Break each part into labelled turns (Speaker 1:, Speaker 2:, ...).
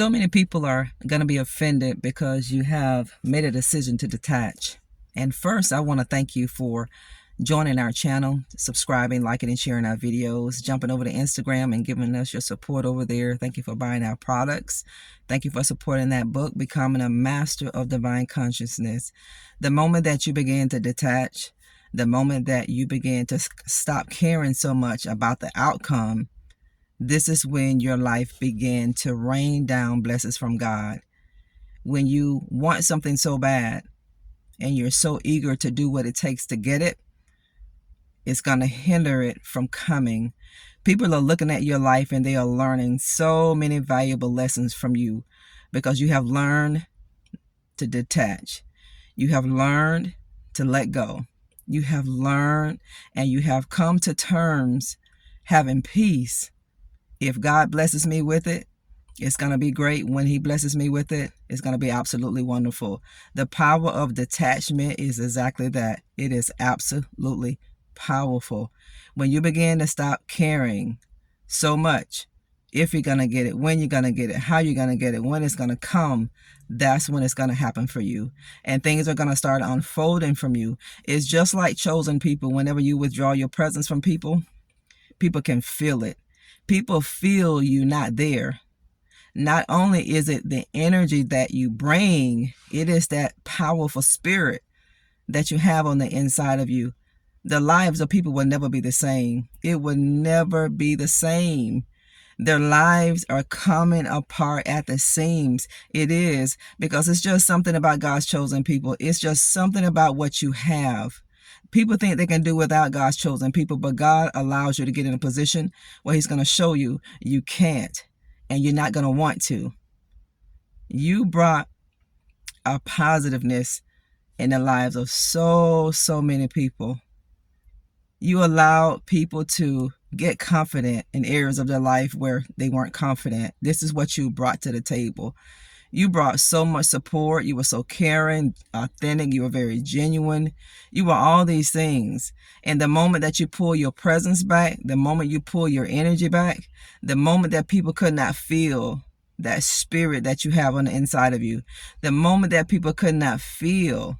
Speaker 1: So many people are going to be offended because you have made a decision to detach. And first, I want to thank you for joining our channel, subscribing, liking, and sharing our videos, jumping over to Instagram and giving us your support over there. Thank you for buying our products. Thank you for supporting that book, Becoming a Master of Divine Consciousness. The moment that you begin to detach, the moment that you begin to stop caring so much about the outcome, this is when your life began to rain down blessings from God. When you want something so bad and you're so eager to do what it takes to get it, it's going to hinder it from coming. People are looking at your life and they are learning so many valuable lessons from you because you have learned to detach. You have learned to let go. You have learned and you have come to terms having peace. If God blesses me with it, it's going to be great. When He blesses me with it, it's going to be absolutely wonderful. The power of detachment is exactly that. It is absolutely powerful. When you begin to stop caring so much, if you're going to get it, when you're going to get it, how you're going to get it, when it's going to come, that's when it's going to happen for you. And things are going to start unfolding from you. It's just like chosen people. Whenever you withdraw your presence from people, people can feel it. People feel you not there. Not only is it the energy that you bring, it is that powerful spirit that you have on the inside of you. The lives of people will never be the same. It will never be the same. Their lives are coming apart at the seams. It is, because it's just something about God's chosen people. It's just something about what you have. People think they can do without God's chosen people, but God allows you to get in a position where He's going to show you you can't, and you're not going to want to. You brought a positiveness in the lives of so many people. You allowed people to get confident in areas of their life where they weren't confident. This is what you brought to the table. You brought so much support. You were so caring, authentic. You were very genuine. You were all these things. And the moment that you pull your presence back, the moment you pull your energy back, the moment that people could not feel that spirit that you have on the inside of you, the moment that people could not feel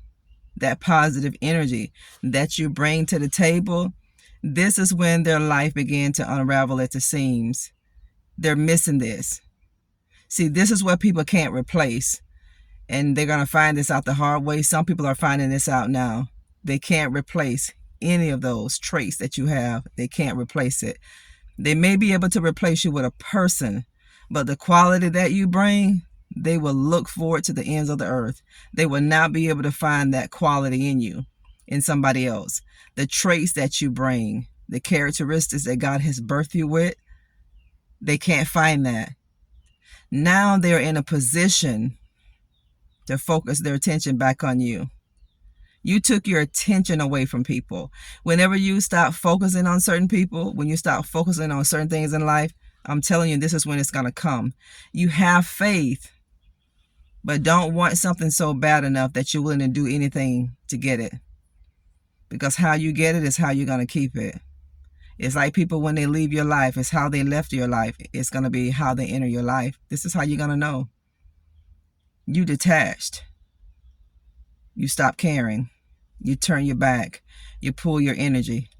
Speaker 1: that positive energy that you bring to the table, this is when their life began to unravel at the seams. They're missing this. See, this is what people can't replace. And they're going to find this out the hard way. Some people are finding this out now. They can't replace any of those traits that you have. They can't replace it. They may be able to replace you with a person, but the quality that you bring, they will look for it to the ends of the earth. They will not be able to find that quality in you, in somebody else. The traits that you bring, the characteristics that God has birthed you with, they can't find that. Now they're in a position to focus their attention back on you. You took your attention away from people. Whenever you stop focusing on certain people, when you stop focusing on certain things in life, I'm telling you, this is when it's going to come. You have faith, but don't want something so bad enough that you're willing to do anything to get it. Because how you get it is how you're going to keep it. It's like people when they leave your life, it's how they left your life. It's going to be how they enter your life. This is how you're going to know. You detached. You stop caring. You turn your back. You pull your energy.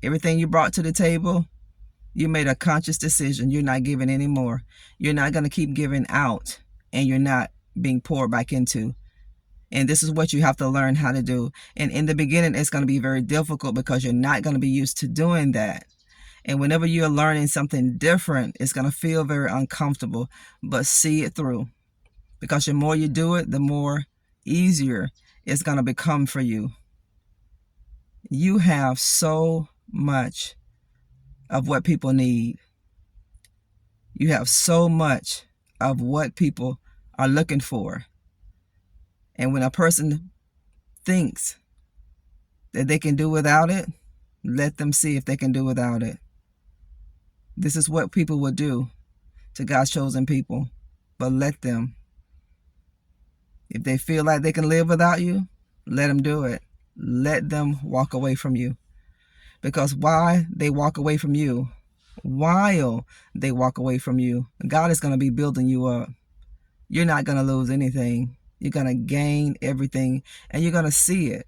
Speaker 1: Everything you brought to the table, you made a conscious decision. You're not giving anymore. You're not going to keep giving out, and you're not being poured back into. And this is what you have to learn how to do. And in the beginning, it's going to be very difficult because you're not going to be used to doing that. And whenever you're learning something different, it's going to feel very uncomfortable, but see it through. Because the more you do it, the more easier it's going to become for you. You have so much of what people need. You have so much of what people are looking for. And when a person thinks that they can do without it, let them see if they can do without it. This is what people will do to God's chosen people. But let them. If they feel like they can live without you, let them do it. Let them walk away from you. Because while they walk away from you, God is going to be building you up. you're not going to lose anything. You're going to gain everything, and you're going to see it.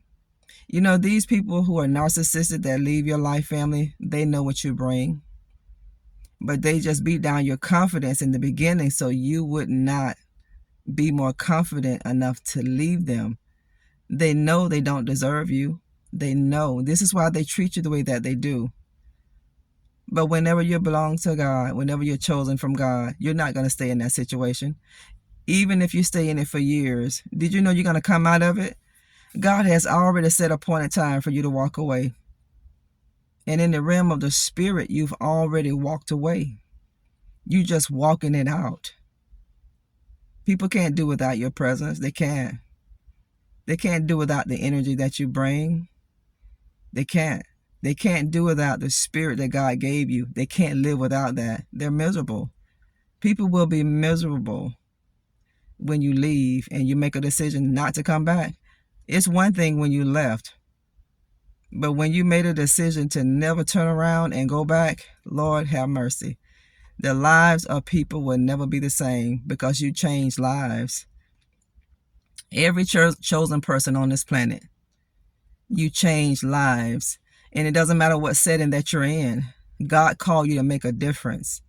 Speaker 1: You know, these people who are narcissistic that leave your life, family, they know what you bring. But they just beat down your confidence in the beginning so you would not be more confident enough to leave them. They know they don't deserve you. They know. This is why they treat you the way that they do. But whenever you belong to God, whenever you're chosen from God, you're not going to stay in that situation. Even if you stay in it for years, did you know you're going to come out of it? God has already set a point in time for you to walk away. And in the realm of the spirit, you've already walked away. You just walking it out. People can't do without your presence. They can't. They can't do without the energy that you bring. They can't. They can't do without the spirit that God gave you. They can't live without that. They're miserable. People will be miserable when you leave and you make a decision not to come back. It's one thing when you left, but when you made a decision to never turn around and go back, Lord have mercy. The lives of people will never be the same because you changed lives. Every chosen person on this planet, you change lives. And it doesn't matter what setting that you're in. God called you to make a difference.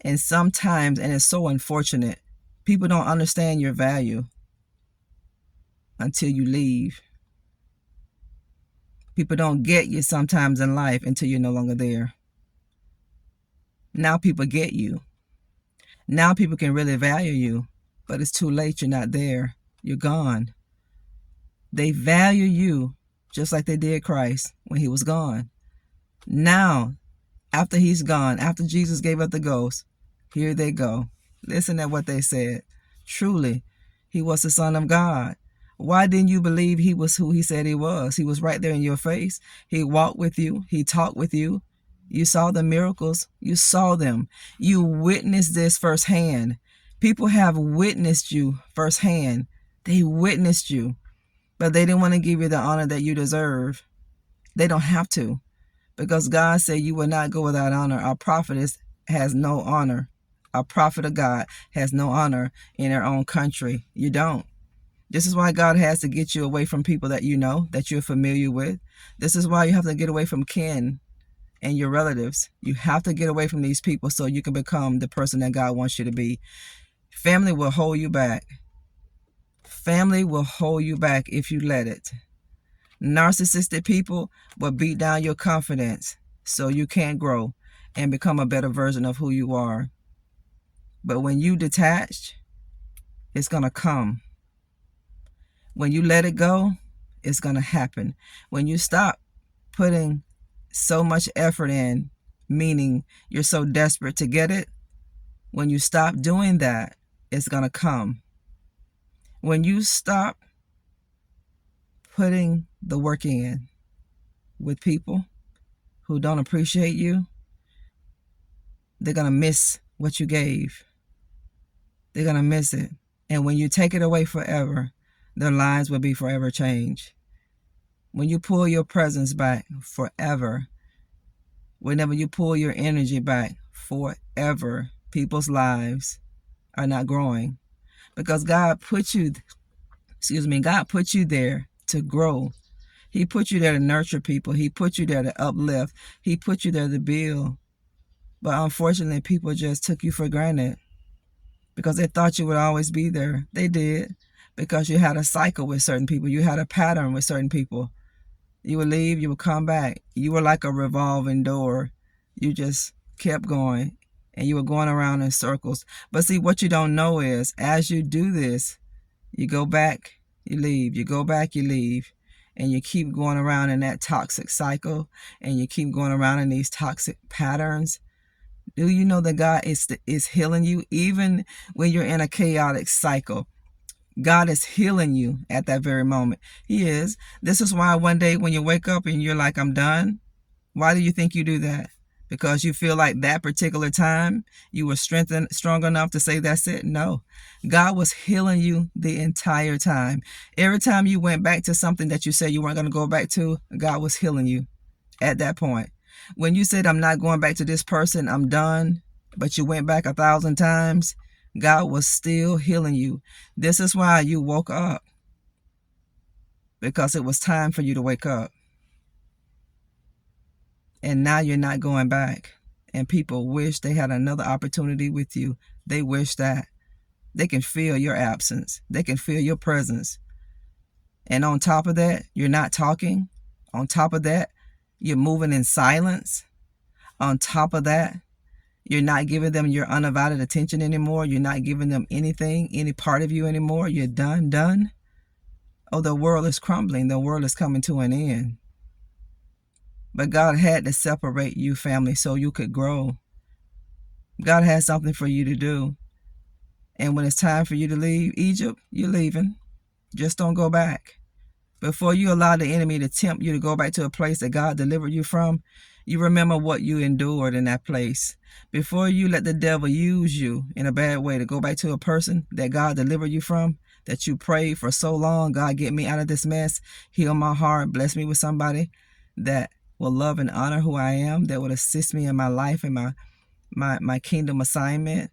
Speaker 1: And sometimes, and it's so unfortunate, people don't understand your value until you leave. People don't get you sometimes in life until you're no longer there. Now people get you. Now people can really value you, but it's too late. You're not there. You're gone. They value you just like they did Christ when he was gone. Now, after he's gone, after Jesus gave up the ghost, here they go. Listen to what they said. Truly, he was the Son of God. Why didn't you believe he was who he said he was? He was right there in your face. He walked with you. He talked with you. You saw the miracles. You saw them. You witnessed this firsthand. People have witnessed you firsthand. They witnessed you, but they didn't want to give you the honor that you deserve. They don't have to, because God said you will not go without honor. Our prophetess has no honor. Our prophet of God has no honor in their own country. You don't. This is why God has to get you away from people that you know, that you're familiar with. This is why you have to get away from kin and your relatives. You have to get away from these people so you can become the person that God wants you to be. Family will hold you back. Family will hold you back if you let it. Narcissistic people will beat down your confidence so you can't grow and become a better version of who you are. But when you detach, it's going to come. When you let it go, it's going to happen. When you stop putting so much effort in, meaning you're so desperate to get it, when you stop doing that, it's going to come. When you stop putting the work in with people who don't appreciate you, they're going to miss what you gave. They're going to miss it. And when you take it away forever, their lives will be forever changed. When you pull your presence back forever, whenever you pull your energy back forever, people's lives are not growing. Because God put you there to grow. He put you there to nurture people. He put you there to uplift. He put you there to build. But unfortunately, people just took you for granted because they thought you would always be there. They did, because you had a cycle with certain people. You had a pattern with certain people. You would leave, you would come back. You were like a revolving door. You just kept going, and you were going around in circles. But see, what you don't know is, as you do this, you go back, you leave. You go back, you leave. And you keep going around in that toxic cycle, and you keep going around in these toxic patterns. Do you know that God is healing you even when you're in a chaotic cycle? God is healing you at that very moment. He is. This is why one day when you wake up and you're like, I'm done. Why do you think you do that? Because you feel like that particular time you were strong enough to say that's it? No. God was healing you the entire time. Every time you went back to something that you said you weren't going to go back to, God was healing you at that point. When you said, I'm not going back to this person, I'm done, but you went back 1,000 times, God was still healing you. This is why you woke up, because it was time for you to wake up. And now you're not going back. And people wish they had another opportunity with you. They wish that. They can feel your absence. They can feel your presence. And on top of that, you're not talking. On top of that, you're moving in silence. On top of that, you're not giving them your undivided attention anymore. You're not giving them anything, any part of you anymore. You're done. Oh, the world is crumbling. The world is coming to an end. But God had to separate you, family, so you could grow. God has something for you to do. And when it's time for you to leave Egypt, you're leaving. Just don't go back. Before you allow the enemy to tempt you to go back to a place that God delivered you from, you remember what you endured in that place. Before you let the devil use you in a bad way to go back to a person that God delivered you from, that you prayed for so long, God, get me out of this mess, heal my heart, bless me with somebody that will love and honor who I am, that will assist me in my life and my kingdom assignment.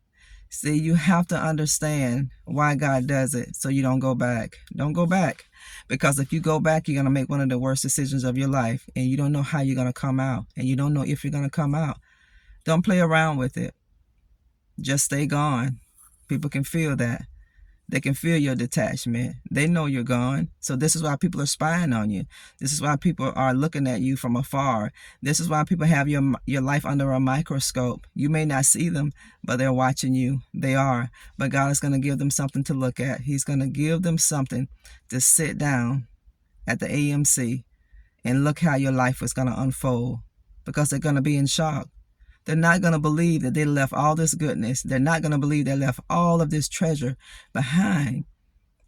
Speaker 1: See, you have to understand why God does it so you don't go back. Don't go back. Because if you go back, you're going to make one of the worst decisions of your life. And you don't know how you're going to come out. And you don't know if you're going to come out. Don't play around with it. Just stay gone. People can feel that. They can feel your detachment. They know you're gone. So this is why people are spying on you. This is why people are looking at you from afar. This is why people have your life under a microscope. You may not see them, but they're watching you. They are. But God is going to give them something to look at. He's going to give them something to sit down at the AMC and look how your life is going to unfold, because they're going to be in shock. They're not going to believe that they left all this goodness. They're not going to believe they left all of this treasure behind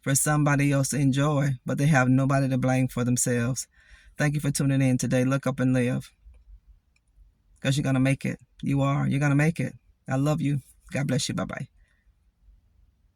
Speaker 1: for somebody else to enjoy, but they have nobody to blame for themselves. Thank you for tuning in today. Look up and live, because you're going to make it. You are. You're going to make it. I love you. God bless you. Bye-bye.